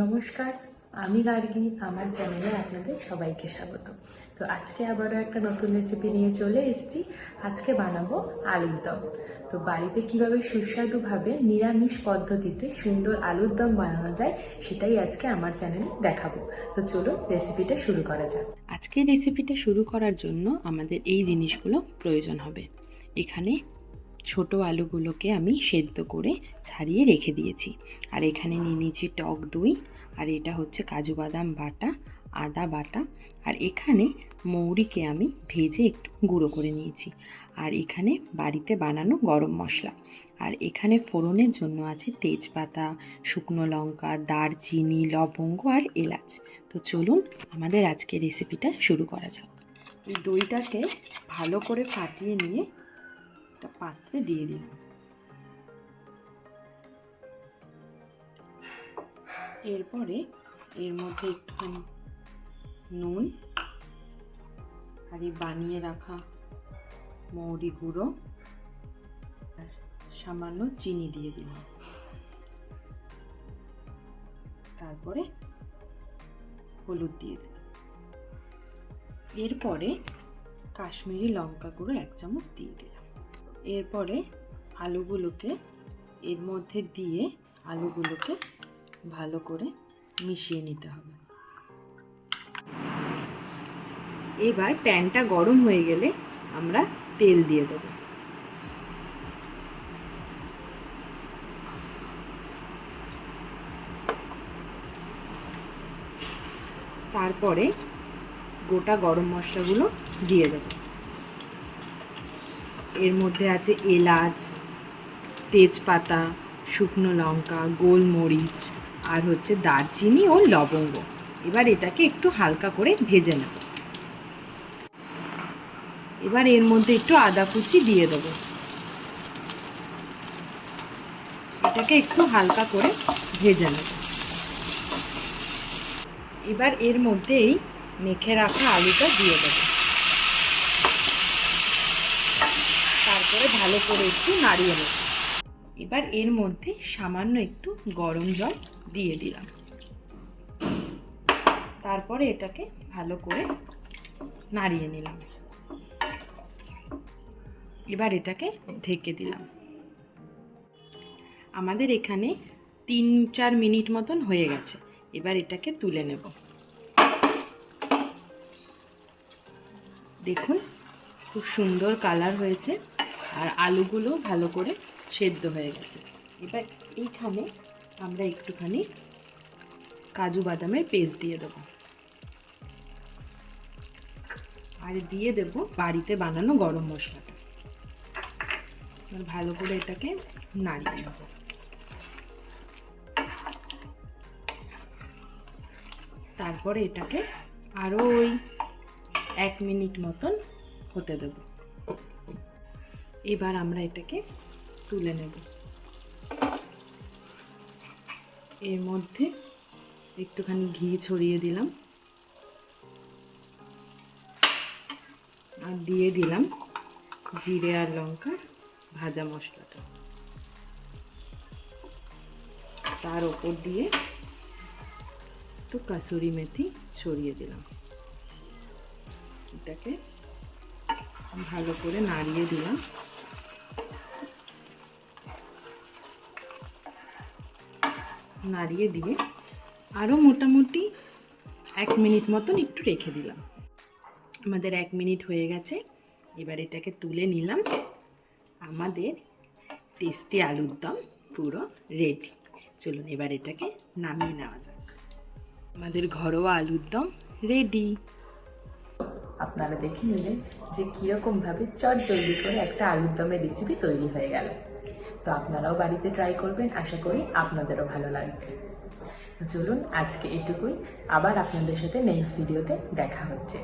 নমস্কার, আমি গার্গী। আমার চ্যানেলে আপনাদের সবাইকে স্বাগত। তো আজকে আবারও একটা নতুন রেসিপি নিয়ে চলে এসেছি। আজকে বানাবো আলুর দম। তো বাড়িতে কিভাবে সুস্বাদুভাবে নিরামিষ পদ্ধতিতে সুন্দর আলুর দম বানানো যায় সেটাই আজকে আমার চ্যানেলে দেখাবো। তো চলুন রেসিপিটা শুরু করা যাক। আজকের রেসিপিটা শুরু করার জন্য আমাদের এই জিনিসগুলো প্রয়োজন হবে। এখানে ছোট আলুগুলোকে আমি সেদ্ধ করে ছাড়িয়ে রেখে দিয়েছি। আর এখানে নিয়ে নিয়েছি টক দই, আর এটা হচ্ছে কাজু বাদাম বাটা, আদা বাটা, আর এখানে মৌরিকে আমি ভেজে একটু গুঁড়ো করে নিয়েছি। আর এখানে বাড়িতে বানানো গরম মশলা, আর এখানে ফোড়নের জন্য আছে তেজপাতা, শুকনো লঙ্কা, দারচিনি, লবঙ্গ আর এলাচ। তো চলুন আমাদের আজকে রেসিপিটা শুরু করা যাক। এই দইটাকে ভালো করে ফাটিয়ে নিয়ে একটা পাত্রে দিয়ে দিলাম। এরপরে এর মধ্যে একটুখানি নুন আর এই বানিয়ে রাখা মৌরি গুঁড়ো আর সামান্য চিনি দিয়ে দিলাম। তারপরে হলুদ দিয়ে দিলাম। এরপরে কাশ্মীরি লঙ্কা গুঁড়ো 1 চামচ দিয়ে দিলাম। এরপরে আলুগুলোকে এর মধ্যে দিয়ে আলুগুলোকে ভালো করে মিশিয়ে নিতে হবে। এবার প্যানটা গরম হয়ে গেলে আমরা তেল দিয়ে দেব। তারপরে গোটা গরম মশলাগুলো দিয়ে দেব। এর মধ্যে আছে এলাচ, তেজপাতা, শুকনো লঙ্কা, গোলমরিচ আর হচ্ছে দারচিনি ও লবঙ্গ। এবার এটাকে একটু হালকা করে ভেজে নেব। এবার এর মধ্যে একটু আদা কুচি দিয়ে দেব। এটাকে একটু হালকা করে ভেজে নেব। এবার এর মধ্যেই মেখে রাখা আলুটা দিয়ে দেব। তারপরে ভালো করে একটু নাড়িয়ে নেব। এবার এর মধ্যে সামান্য একটু গরম জল দিয়ে দিলাম। তারপরে এটাকে ভালো করে নাড়িয়ে নিলাম। এবার এটাকে ঢেকে দিলাম। আমাদের এখানে 3-4 মিনিট মতন হয়ে গেছে। এবার এটাকে তুলে নেব। দেখুন খুব সুন্দর কালার হয়েছে আর আলুগুলো ভালো করে সেদ্ধ হয়ে গেছে। এবার এইখানে আমরা একটুখানি কাজু বাদামের পেস্ট দিয়ে দেবো আর দিয়ে দেব বাড়িতে বানানো গরম মশলাটা। ভালো করে এটাকে নাড়িয়ে নেব। তারপরে এটাকে আরও ওই 1 মিনিট মতন হতে দেব। এবার আমরা এটাকে তুলে নেব। এর মধ্যে একটুখানি ঘি ছড়িয়ে দিলাম আর দিয়ে দিলাম জিরে আর লঙ্কার ভাজা মশলাটা। তার ওপর দিয়ে একটু কাসুরি মেথি ছড়িয়ে দিলাম। এটাকে ভালো করে নাড়িয়ে দিলাম। নাড়িয়ে দিয়ে আরও মোটামুটি 1 মিনিট মতন একটু রেখে দিলাম। আমাদের 1 মিনিট হয়ে গেছে। এবার এটাকে তুলে নিলাম। আমাদের টেস্টি আলুর দম পুরো রেডি। চলুন এবার এটাকে নামিয়ে নেওয়া যাক। আমাদের ঘরোয়া আলুর দম রেডি। আপনারা দেখে নিলেন যে কীরকমভাবে চটজলদি করে একটা আলুর দমের রেসিপি তৈরি হয়ে গেল। তো আপনারাও বাড়িতে ট্রাই করবেন, আশা করি আপনাদেরও ভালো লাগবে। চলুন আজকে এটুকুই, আবার আপনাদের সাথে নেক্সট ভিডিওতে দেখা হচ্ছে।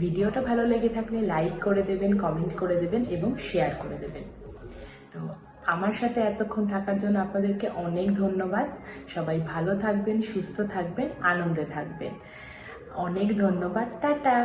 ভিডিওটা ভালো লেগে থাকলে লাইক করে দেবেন, কমেন্ট করে দেবেন এবং শেয়ার করে দেবেন। তো আমার সাথে এতক্ষণ থাকার জন্য আপনাদেরকে অনেক ধন্যবাদ। সবাই ভালো থাকবেন, সুস্থ থাকবেন, আনন্দে থাকবেন। অনেক ধন্যবাদ। টাটা।